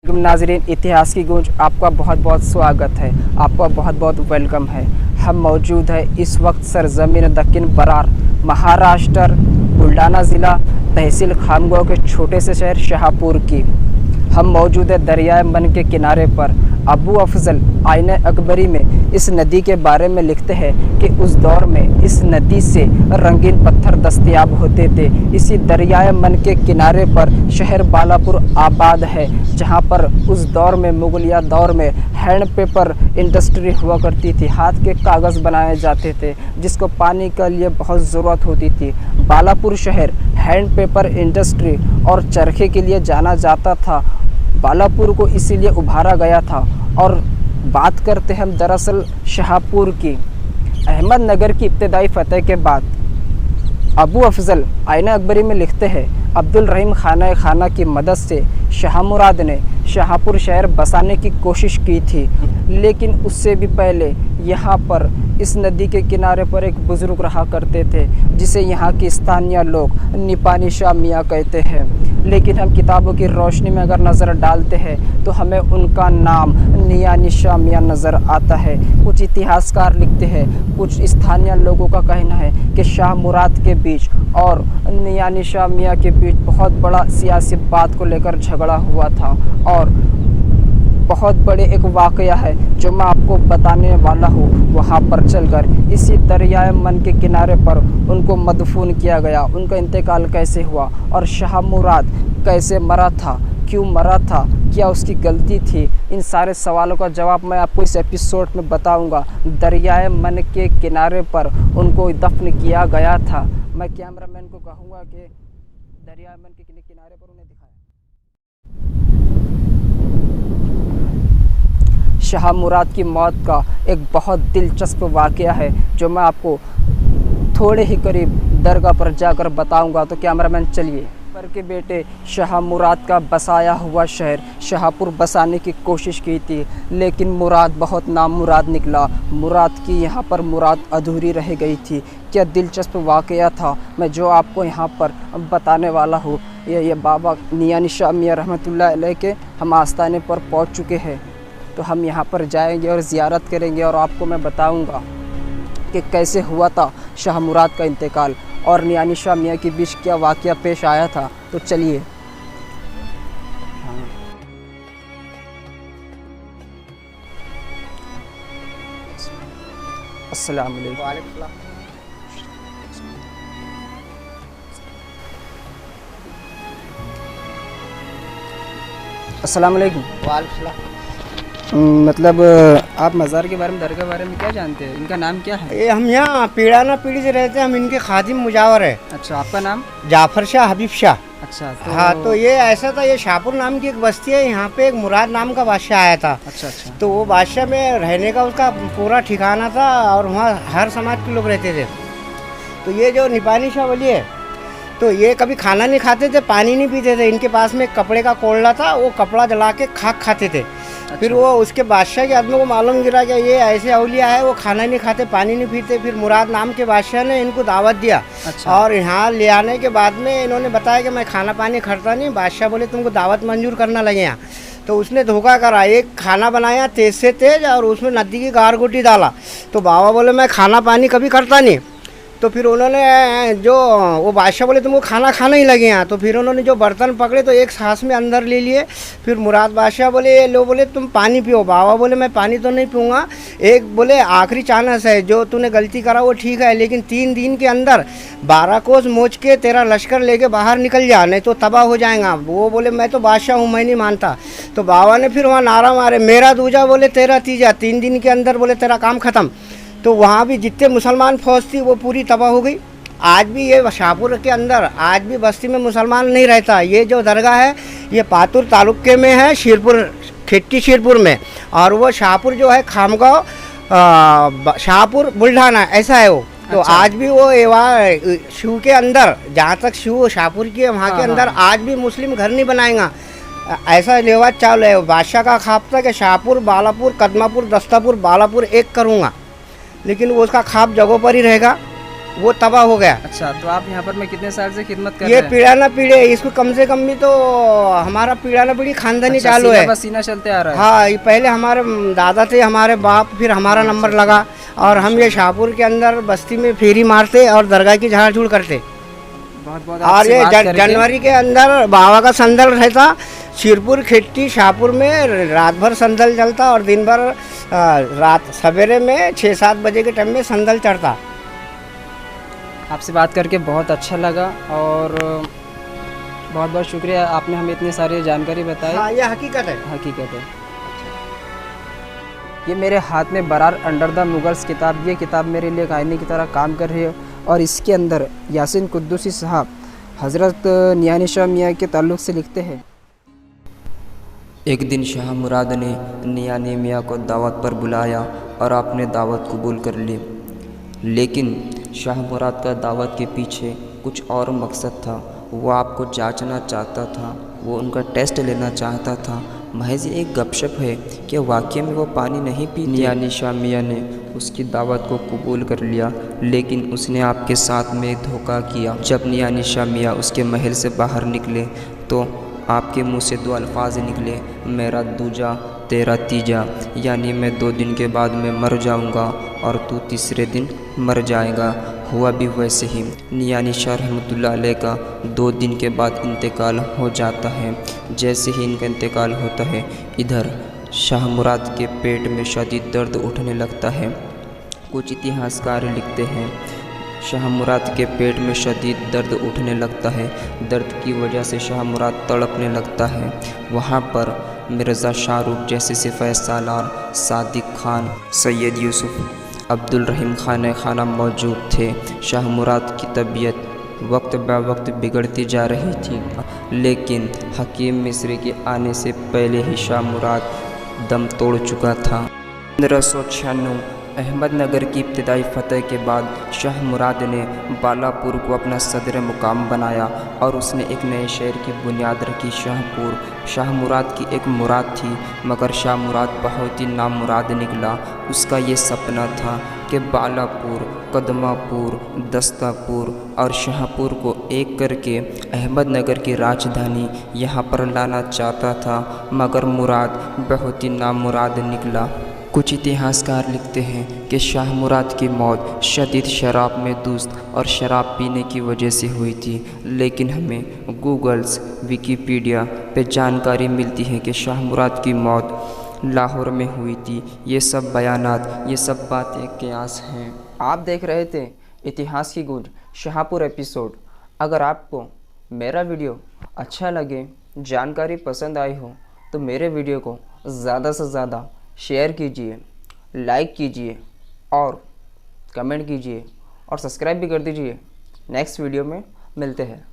नाजरीन, इतिहास की गूंज आपका बहुत बहुत स्वागत है, आपका बहुत बहुत वेलकम है। हम मौजूद है इस वक्त सरजमीन दक्कन बरार, महाराष्ट्र, बुल्ढाना ज़िला, तहसील खामगांव के छोटे से शहर शाहपुर की। हम मौजूद है दरियाए मन के किनारे पर। अबू अफजल आईने अकबरी में इस नदी के बारे में लिखते हैं कि उस दौर में इस नदी से रंगीन पत्थर दस्तयाब होते थे। इसी दरियाए मन के किनारे पर शहर बालापुर आबाद है, जहां पर उस दौर में मुगलिया दौर में हैंड पेपर इंडस्ट्री हुआ करती थी। हाथ के कागज़ बनाए जाते थे जिसको पानी के लिए बहुत ज़रूरत होती थी। बालापुर शहर हैंड पेपर इंडस्ट्री और चरखे के लिए जाना जाता था। बालापुर को इसीलिए उभारा गया था। और बात करते हैं हम दरअसल शाहपुर की। अहमदनगर की इब्तदाई फतह के बाद अबू अफजल आईने अकबरी में लिखते हैं, अब्दुल रहीम खाना की मदद से शाह मुराद ने शाहपुर शहर बसाने की कोशिश की थी, लेकिन उससे भी पहले यहाँ पर इस नदी के किनारे पर एक बुज़ुर्ग रहा करते थे जिसे यहाँ के स्थानीय लोग निपानी शाह मियाँ कहते हैं। लेकिन हम किताबों की रोशनी में अगर नज़र डालते हैं तो हमें उनका नाम नियानी शाह मियाँ नज़र आता है। कुछ इतिहासकार लिखते हैं, कुछ स्थानीय लोगों का कहना है कि शाह मुराद के बीच और नियानी शाह मियाँ के बीच बहुत बड़ा सियासी बात को लेकर झगड़ा हुआ था। और बहुत बड़े एक वाक़या है जो मैं आपको बताने वाला हूँ। वहाँ पर चलकर इसी दरियाए मन के किनारे पर उनको मदफून किया गया। उनका इंतकाल कैसे हुआ और शाह मुराद कैसे मरा था, क्यों मरा था, क्या उसकी गलती थी, इन सारे सवालों का जवाब मैं आपको इस एपिसोड में बताऊंगा। दरियाए मन के किनारे पर उनको दफन किया गया था। मैं कैमरामैन को कहूँगा कि दरियाए मन के किनारे पर उन्हें दिखाएं। शाह मुराद की मौत का एक बहुत दिलचस्प वाक़या है जो मैं आपको थोड़े ही करीब दरगाह पर जाकर बताऊंगा। तो कैमरामैन चलिए। पर के बेटे शाह मुराद का बसाया हुआ शहर शाहपुर बसाने की कोशिश की थी, लेकिन मुराद बहुत नामुराद निकला। मुराद की यहाँ पर मुराद अधूरी रह गई थी। क्या दिलचस्प वाक़या था मैं जो आपको यहाँ पर बताने वाला हूँ। ये बाबा नियानी शाह मियाँ रहमतुल्लाह अलैह के हम आस्थाने पर पहुँच चुके हैं। तो हम यहाँ पर जाएंगे और ज़ियारत करेंगे और आपको मैं बताऊँगा कि कैसे हुआ था शाह मुराद का इंतकाल और नियानी शाह मियाँ के बीच क्या वाक़या पेश आया था। तो चलिए। अस्सलाम वालेकुम। अस्सलाम वालेकुम। मतलब आप मज़ार के बारे में, दरगाह के बारे में क्या जानते हैं? इनका नाम क्या है? ये हम यहाँ पीढ़ा पीढ़ी से रहते हैं, हम इनके खादिम मुजावर है। अच्छा, आपका नाम? जाफर शाह हबीब शाह। अच्छा। हाँ, तो ये ऐसा था, ये शाहपुर नाम की एक बस्ती है, यहाँ पे एक मुराद नाम का बादशाह आया था। अच्छा। तो वो बादशाह में रहने का उसका पूरा ठिकाना था और वहाँ हर समाज के लोग रहते थे। तो ये जो निपानी शाह वली है, तो ये कभी खाना नहीं खाते थे, पानी नहीं पीते थे। इनके पास में कपड़े का कोल्ला था, वो कपड़ा जला के खाक खाते थे। अच्छा। फिर वो उसके बादशाह के आदमियों को मालूम गिरा कि ये ऐसे औलिया है, वो खाना नहीं खाते, पानी नहीं पीते। फिर मुराद नाम के बादशाह ने इनको दावत दिया। अच्छा। और यहाँ ले आने के बाद में इन्होंने बताया कि मैं खाना पानी खाता नहीं। बादशाह बोले तुमको दावत मंजूर करना लगे यहाँ। तो उसने धोखा करा, एक खाना बनाया तेज़ से तेज़ और उसमें नदी की गार-गोटी डाला। तो बाबा बोले मैं खाना पानी कभी करता नहीं। तो फिर उन्होंने जो वो बादशाह बोले तुमको खाना खाना ही लगे यहाँ। तो फिर उन्होंने जो बर्तन पकड़े तो एक सांस में अंदर ले लिए। फिर मुराद बादशाह बोले लो, बोले तुम पानी पियो। बाबा बोले मैं पानी तो नहीं पीऊँगा। एक बोले आखिरी चांस है, जो तूने गलती करा वो ठीक है, लेकिन 3 दिन के अंदर 12 कोस मोच के तेरा लश्कर लेके बाहर निकल जा, नहीं तो तबाह हो जाएगा। वो बोले मैं तो बादशाह हूँ, मैं नहीं मानता। तो बाबा ने फिर वहाँ नारा मारे, मेरा दूजा बोले तेरा तीजा, 3 दिन के अंदर बोले तेरा काम ख़त्म। तो वहाँ भी जितने मुसलमान फौज थी वो पूरी तबाह हो गई। आज भी ये शाहपुर के अंदर आज भी बस्ती में मुसलमान नहीं रहता। ये जो दरगाह है ये पातुर तालुके में है, शिरपुर खिट्टी शिरपुर में। और वो शाहपुर जो है खामगांव शाहपुर बुल्ढाना ऐसा है वो। तो अच्छा। आज भी वो शिव के अंदर, जहाँ तक शिव शाहपुर की है वहाँ के अंदर आज भी मुस्लिम घर नहीं बनाएगा। ऐसा लेवा चाल है। बादशाह का ख्वाब था कि शाहपुर, बालापुर, कदमापुर, दस्तापुर, बालापुर एक करूँगा, लेकिन वो उसका ख्वाब जगहों पर ही रहेगा। वो तबाह हो गया। अच्छा, तो आप यहाँ पर मैं कितने साल से खिदमत कर ये रहे हैं? पीढ़ा ना पीढ़ी, इसको कम से कम भी तो हमारा पीढ़ा ना पीढ़ी खानदानी अच्छा, चालू सीना है। बस सीना चलते आ रहा है। हाँ, ये पहले हमारे दादा थे, हमारे बाप, फिर हमारा नंबर लगा और हम ये शाहपुर के अंदर बस्ती में फेरी मारते और दरगाह की झाड़ झूड़ करते। बहुत बहुत और आपसे ये बात करके जनवरी के अंदर बाबा का संदल रहता, शिरपुर खिट्टी शाहपुर में रात भर संदल चलता और दिन भर रात सवेरे में 6-7 बजे के टाइम में संदल चढ़ता। आपसे बात करके बहुत अच्छा लगा और बहुत बहुत शुक्रिया, आपने हमें इतनी सारी जानकारी बताई। हाँ, ये हकीकत है। हकीकत है। ये मेरे हाथ में बरार अंडर द मुगल्स किताब, ये किताब मेरे लिए कहानी की तरह काम कर रही है और इसके अंदर यासीन कुद्दूसी साहब हज़रत नियानी शाह मियाँ के ताल्लुक़ से लिखते हैं। एक दिन शाह मुराद ने नियानी मियाँ को दावत पर बुलाया और आपने दावत कबूल कर ली। लेकिन शाह मुराद का दावत के पीछे कुछ और मकसद था। वो आपको जांचना चाहता था, वो उनका टेस्ट लेना चाहता था। महज एक गपशप है कि वाकई में वो पानी नहीं पी। नियानी शाह मियाँ ने उसकी दावत को कबूल कर लिया, लेकिन उसने आपके साथ में धोखा किया। जब नियानी शाह मियाँ उसके महल से बाहर निकले तो आपके मुंह से 2 अल्फाज निकले, मेरा दूजा तेरा तीजा, यानी मैं 2 दिन के बाद मैं मर जाऊंगा और तू तीसरे दिन मर जाएगा। हुआ भी वैसे ही। नियानी शाह रहमतुल्लाह अलैह का 2 दिन के बाद इंतकाल हो जाता है। जैसे ही इनका इंतकाल होता है, इधर शाह मुराद के पेट में शदीद दर्द उठने लगता है। कुछ इतिहासकार लिखते हैं शाह मुराद के पेट में शदीद दर्द उठने लगता है। दर्द की वजह से शाह मुराद तड़पने लगता है। वहाँ पर मिर्ज़ा शाहरुख जैसे सिपाही सालार, सादिक खान, सैयद यूसुफ, अब्दुल रहीम खान खाना मौजूद थे। शाह मुराद की तबीयत वक्त ब वक्त बिगड़ती जा रही थी, लेकिन हकीम मिस्री के आने से पहले ही शाह मुराद दम तोड़ चुका था। 1596 अहमदनगर की इब्तिदाई फतह के बाद शाह मुराद ने बालापुर को अपना सदर मुकाम बनाया और उसने एक नए शहर की बुनियाद रखी, शाहपुर। शाह मुराद की एक मुराद थी, मगर शाह मुराद बहुत ही नामुराद निकला। उसका ये सपना था कि बालापुर, कदमापुर, दस्तापुर और शाहपुर को एक करके अहमदनगर की राजधानी यहाँ पर लाना चाहता था, मगर मुराद बहुत ही नामुराद निकला। कुछ इतिहासकार लिखते हैं कि शाह मुराद की मौत शदीद शराब में दुस्त और शराब पीने की वजह से हुई थी, लेकिन हमें गूगल्स, विकिपीडिया पे जानकारी मिलती है कि शाह मुराद की मौत लाहौर में हुई थी। ये सब बयानात, ये सब बातें कियास हैं। आप देख रहे थे इतिहास की गूंज शाहपुर एपिसोड। अगर आपको मेरा वीडियो अच्छा लगे, जानकारी पसंद आई हो, तो मेरे वीडियो को ज़्यादा से ज़्यादा शेयर कीजिए, लाइक कीजिए और कमेंट कीजिए और सब्सक्राइब भी कर दीजिए। नेक्स्ट वीडियो में मिलते हैं।